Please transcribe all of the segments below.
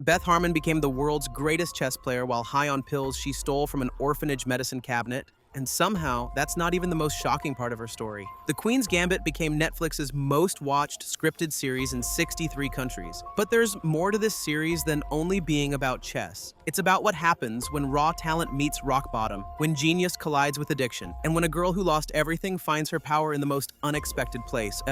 Beth Harmon became the world's greatest chess player while high on pills she stole from an orphanage medicine cabinet. And somehow, that's not even the most shocking part of her story. The Queen's Gambit became Netflix's most watched scripted series in 63 countries. But there's more to this series than only being about chess. It's about what happens when raw talent meets rock bottom, when genius collides with addiction, and when a girl who lost everything finds her power in the most unexpected place.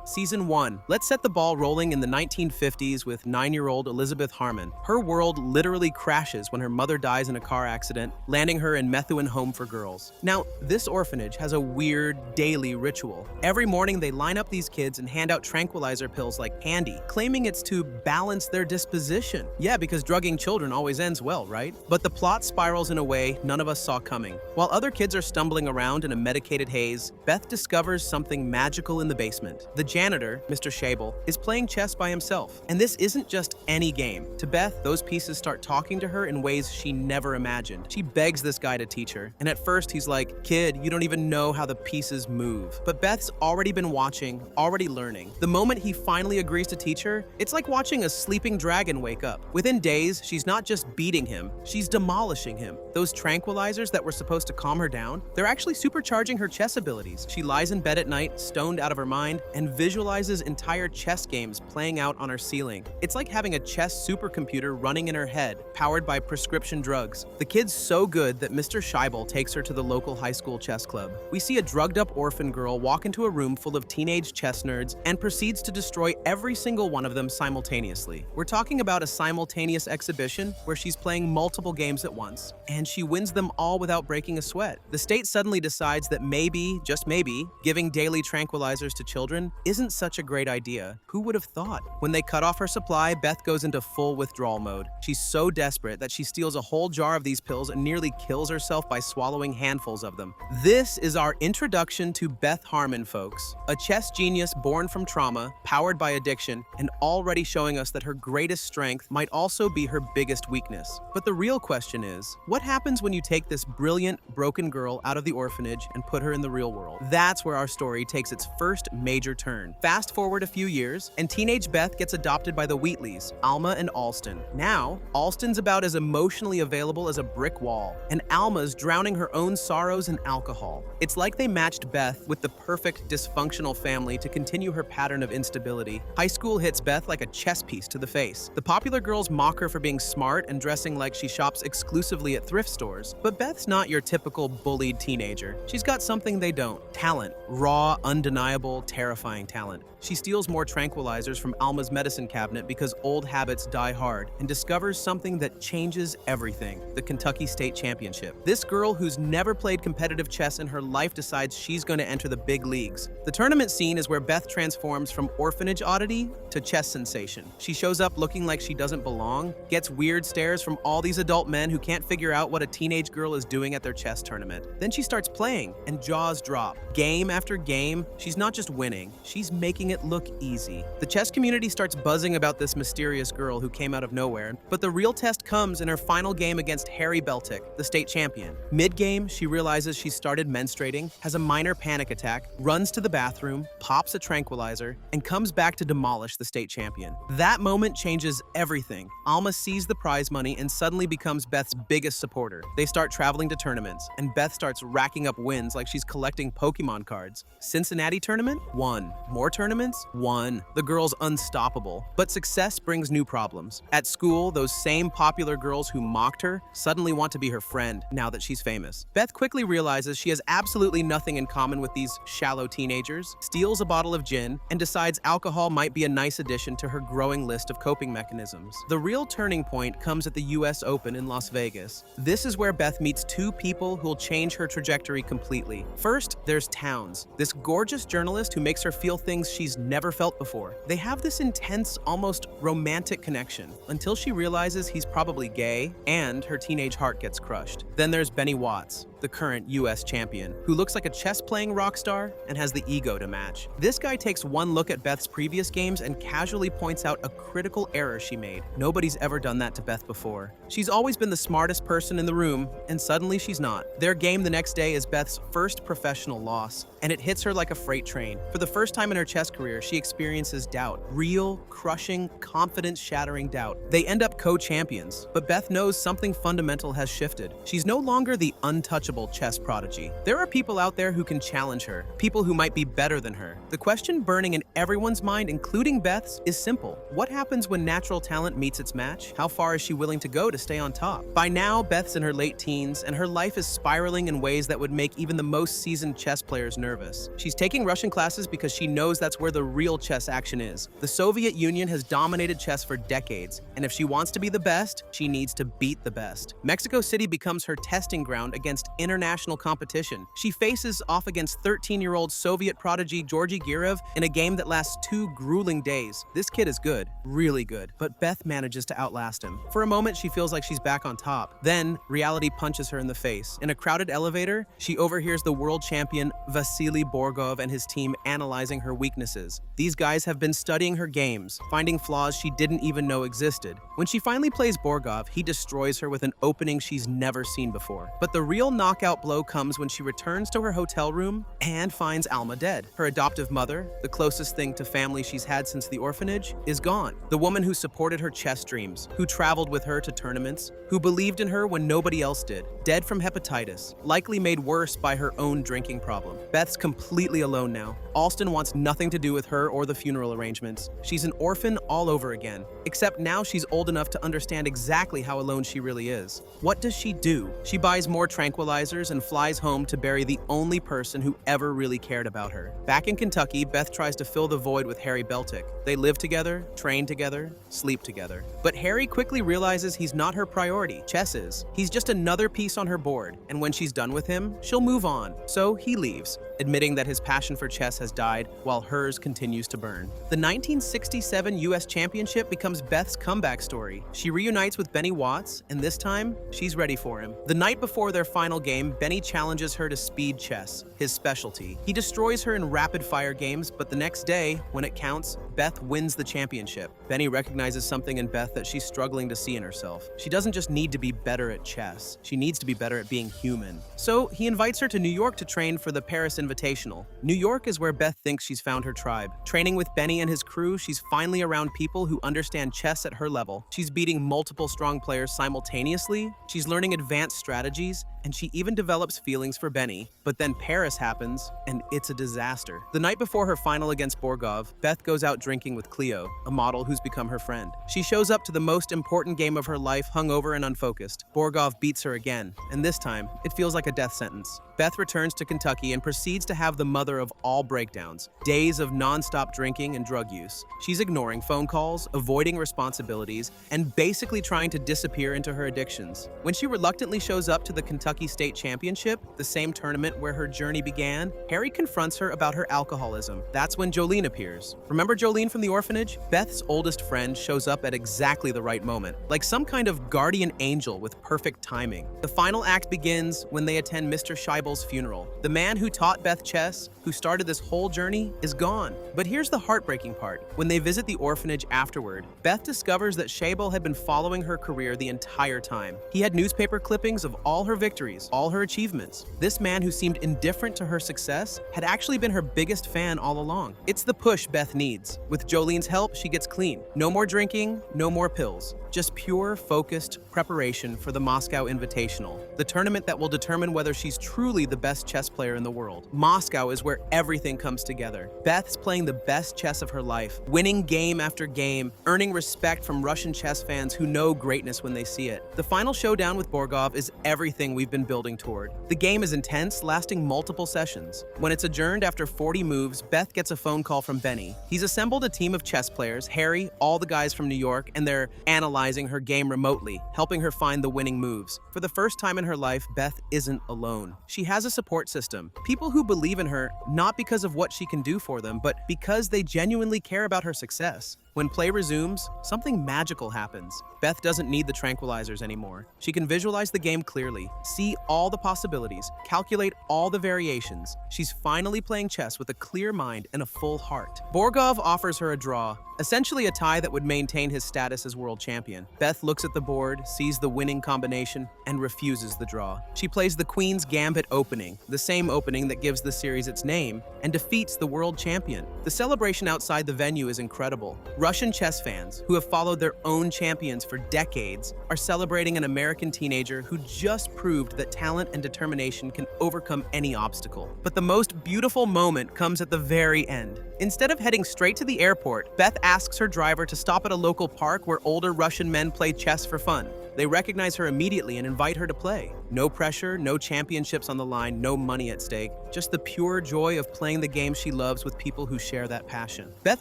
Season 1. Let's set the ball rolling in the 1950s with 9-year-old Elizabeth Harmon. Her world literally crashes when her mother dies in a car accident, landing her in Methuen Home for Girls. Now, this orphanage has a weird daily ritual. Every morning they line up these kids and hand out tranquilizer pills like candy, claiming it's to balance their disposition. Yeah, because drugging children always ends well, right? But the plot spirals in a way none of us saw coming. While other kids are stumbling around in a medicated haze, Beth discovers something magical in the basement. The janitor, Mr. Schabel, is playing chess by himself. And this isn't just any game. To Beth, those pieces start talking to her in ways she never imagined. She begs this guy to teach her, and at first he's like, "Kid, you don't even know how the pieces move." But Beth's already been watching, already learning. The moment he finally agrees to teach her, it's like watching a sleeping dragon wake up. Within days, she's not just beating him, she's demolishing him. Those tranquilizers that were supposed to calm her down, they're actually supercharging her chess abilities. She lies in bed at night, stoned out of her mind, and visualizes entire chess games playing out on her ceiling. It's like having a chess supercomputer running in her head, powered by prescription drugs. The kid's so good that Mr. Scheibel takes her to the local high school chess club. We see a drugged-up orphan girl walk into a room full of teenage chess nerds and proceeds to destroy every single one of them simultaneously. We're talking about a simultaneous exhibition where she's playing multiple games at once, and she wins them all without breaking a sweat. The state suddenly decides that maybe, just maybe, giving daily tranquilizers to children isn't such a great idea. Who would have thought? When they cut off her supply, Beth goes into full withdrawal mode. She's so desperate that she steals a whole jar of these pills and nearly kills herself by swallowing handfuls of them. This is our introduction to Beth Harmon, folks. A chess genius born from trauma, powered by addiction, and already showing us that her greatest strength might also be her biggest weakness. But the real question is, what happens when you take this brilliant, broken girl out of the orphanage and put her in the real world? That's where our story takes its first major turn. Fast forward a few years, and teenage Beth gets adopted by the Wheatleys, Alma and Alston. Now, Alston's about as emotionally available as a brick wall, and Alma's drowning her own sorrows in alcohol. It's like they matched Beth with the perfect dysfunctional family to continue her pattern of instability. High school hits Beth like a chess piece to the face. The popular girls mock her for being smart and dressing like she shops exclusively at thrift stores. But Beth's not your typical bullied teenager. She's got something they don't. Talent. Raw, undeniable, terrifying talent. She steals more tranquilizers from Alma's medicine cabinet because old habits die hard, and discovers something that changes everything: the Kentucky State Championship. This girl who's never played competitive chess in her life decides she's going to enter the big leagues. The tournament scene is where Beth transforms from orphanage oddity to chess sensation. She shows up looking like she doesn't belong, gets weird stares from all these adult men who can't figure out what a teenage girl is doing at their chess tournament. Then she starts playing, and jaws drop. Game after game, she's not just winning, she's making it look easy. The chess community starts buzzing about this mysterious girl who came out of nowhere, but the real test comes in her final game against Harry Beltic, the state champion. Mid-game, she realizes she started menstruating, has a minor panic attack, runs to the bathroom, pops a tranquilizer, and comes back to demolish the state champion. That moment changes everything. Alma sees the prize money and suddenly becomes Beth's biggest supporter. They start traveling to tournaments, and Beth starts racking up wins like she's collecting Pokemon cards. Cincinnati tournament? Won. More tournaments? Won. The girl's unstoppable. But success brings new problems. At school, those same popular girls who mocked her suddenly want to be her friend now that she's famous. Beth quickly realizes she has absolutely nothing in common with these shallow teenagers, steals a bottle of gin, and decides alcohol might be a nice addition to her growing list of coping mechanisms. The real turning point comes at the US Open in Las Vegas. This is where Beth meets two people who'll change her trajectory completely. First, there's Towns, this gorgeous journalist who makes her feel things she's never felt before. They have this intense, almost romantic connection, until she realizes he's probably gay, and her teenage heart gets crushed. Then there's Benny Watts, the current US champion, who looks like a chess-playing rock star and has the ego to match. This guy takes one look at Beth's previous games and casually points out a critical error she made. Nobody's ever done that to Beth before. She's always been the smartest person in the room, and suddenly she's not. Their game the next day is Beth's first professional loss, and it hits her like a freight train. For the first time in her chess career, she experiences doubt. Real, crushing, confidence-shattering doubt. They end up co-champions, but Beth knows something fundamental has shifted. She's no longer the untouchable chess prodigy. There are people out there who can challenge her, people who might be better than her. The question burning in everyone's mind, including Beth's, is simple. What happens when natural talent meets its match? How far is she willing to go to stay on top? By now, Beth's in her late teens, and her life is spiraling in ways that would make even the most seasoned chess players nervous. She's taking Russian classes because she knows that's where the real chess action is. The Soviet Union has dominated chess for decades, and if she wants to be the best, she needs to beat the best. Mexico City becomes her testing ground against international competition. She faces off against 13-year-old Soviet prodigy Georgy Girov in a game that lasts 2 grueling days. This kid is good, really good, but Beth manages to outlast him. For a moment, she feels like she's back on top. Then, reality punches her in the face. In a crowded elevator, she overhears the world champion Vasily Borgov and his team analyzing her weaknesses. These guys have been studying her games, finding flaws she didn't even know existed. When she finally plays Borgov, he destroys her with an opening she's never seen before. But the real knockout blow comes when she returns to her hotel room and finds Alma dead. Her adoptive mother, the closest thing to family she's had since the orphanage, is gone. The woman who supported her chess dreams, who traveled with her to tournaments, who believed in her when nobody else did, dead from hepatitis, likely made worse by her own drinking problem. Beth's completely alone now. Alston wants nothing to do with her or the funeral arrangements. She's an orphan all over again, except now she's old enough to understand exactly how alone she really is. What does she do? She buys more tranquilizers and flies home to bury the only person who ever really cared about her. Back in Kentucky, Beth tries to fill the void with Harry Beltic. They live together, train together, sleep together. But Harry quickly realizes he's not her priority. Chess is. He's just another piece on her board, and when she's done with him, she'll move on. So he leaves, admitting that his passion for chess has died while hers continues to burn. The 1967 U.S. Championship becomes Beth's comeback story. She reunites with Benny Watts, and this time, she's ready for him. The night before their final game, Benny challenges her to speed chess, his specialty. He destroys her in rapid-fire games, but the next day, when it counts, Beth wins the championship. Benny recognizes something in Beth that she's struggling to see in herself. She doesn't just need to be better at chess. She needs to be better at being human. So he invites her to New York to train for the Paris Invitational. New York is where Beth thinks she's found her tribe. Training with Benny and his crew, she's finally around people who understand chess at her level. She's beating multiple strong players simultaneously. She's learning advanced strategies, and she even develops feelings for Benny. But then Paris happens, and it's a disaster. The night before her final against Borgov, Beth goes out drinking with Cleo, a model who's become her friend. She shows up to the most important game of her life hungover and unfocused. Borgov beats her again, and this time, it feels like a death sentence. Beth returns to Kentucky and proceeds to have the mother of all breakdowns, days of non-stop drinking and drug use. She's ignoring phone calls, avoiding responsibilities, and basically trying to disappear into her addictions. When she reluctantly shows up to the Kentucky State Championship, the same tournament where her journey began, Harry confronts her about her alcoholism. That's when Jolene appears. Remember Jolene from the orphanage? Beth's oldest friend shows up at exactly the right moment, like some kind of guardian angel with perfect timing. The final act begins when they attend Mr. Scheibel's funeral. The man who taught Beth chess, who started this whole journey, is gone. But here's the heartbreaking part. When they visit the orphanage afterward, Beth discovers that Scheibel had been following her career the entire time. He had newspaper clippings of all her victories, all her achievements. This man who seemed indifferent to her success had actually been her biggest fan all along. It's the push Beth needs. With Jolene's help, she gets clean. No more drinking, no more pills. Just pure, focused preparation for the Moscow Invitational, the tournament that will determine whether she's truly the best chess player in the world. Moscow is where everything comes together. Beth's playing the best chess of her life, winning game after game, earning respect from Russian chess fans who know greatness when they see it. The final showdown with Borgov is everything we've been building toward. The game is intense, lasting multiple sessions. When it's adjourned after 40 moves, Beth gets a phone call from Benny. He's assembled a team of chess players, Harry, all the guys from New York, and they're analyzing her game remotely, helping her find the winning moves. For the first time in her life, Beth isn't alone. She has a support system, people who believe in her not because of what she can do for them, but because they genuinely care about her success. When play resumes, something magical happens. Beth doesn't need the tranquilizers anymore. She can visualize the game clearly, see all the possibilities, calculate all the variations. She's finally playing chess with a clear mind and a full heart. Borgov offers her a draw, essentially a tie that would maintain his status as world champion. Beth looks at the board, sees the winning combination, and refuses the draw. She plays the Queen's Gambit opening, the same opening that gives the series its name, and defeats the world champion. The celebration outside the venue is incredible. Russian chess fans, who have followed their own champions for decades, are celebrating an American teenager who just proved that talent and determination can overcome any obstacle. But the most beautiful moment comes at the very end. Instead of heading straight to the airport, Beth asks her driver to stop at a local park where older Russian men play chess for fun. They recognize her immediately and invite her to play. No pressure, no championships on the line, no money at stake, just the pure joy of playing the game she loves with people who share that passion. Beth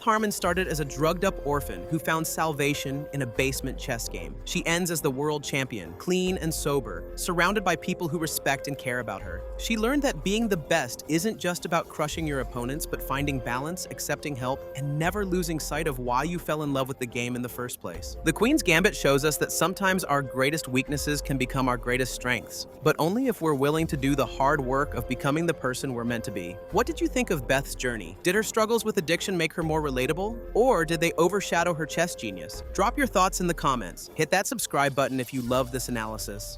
Harmon started as a drugged-up orphan who found salvation in a basement chess game. She ends as the world champion, clean and sober, surrounded by people who respect and care about her. She learned that being the best isn't just about crushing your opponents, but finding balance, accepting help, and never losing sight of why you fell in love with the game in the first place. The Queen's Gambit shows us that sometimes our greatest weaknesses can become our greatest strengths, but only if we're willing to do the hard work of becoming the person we're meant to be. What did you think of Beth's journey? Did her struggles with addiction make her more relatable? Or did they overshadow her chess genius? Drop your thoughts in the comments. Hit that subscribe button if you love this analysis.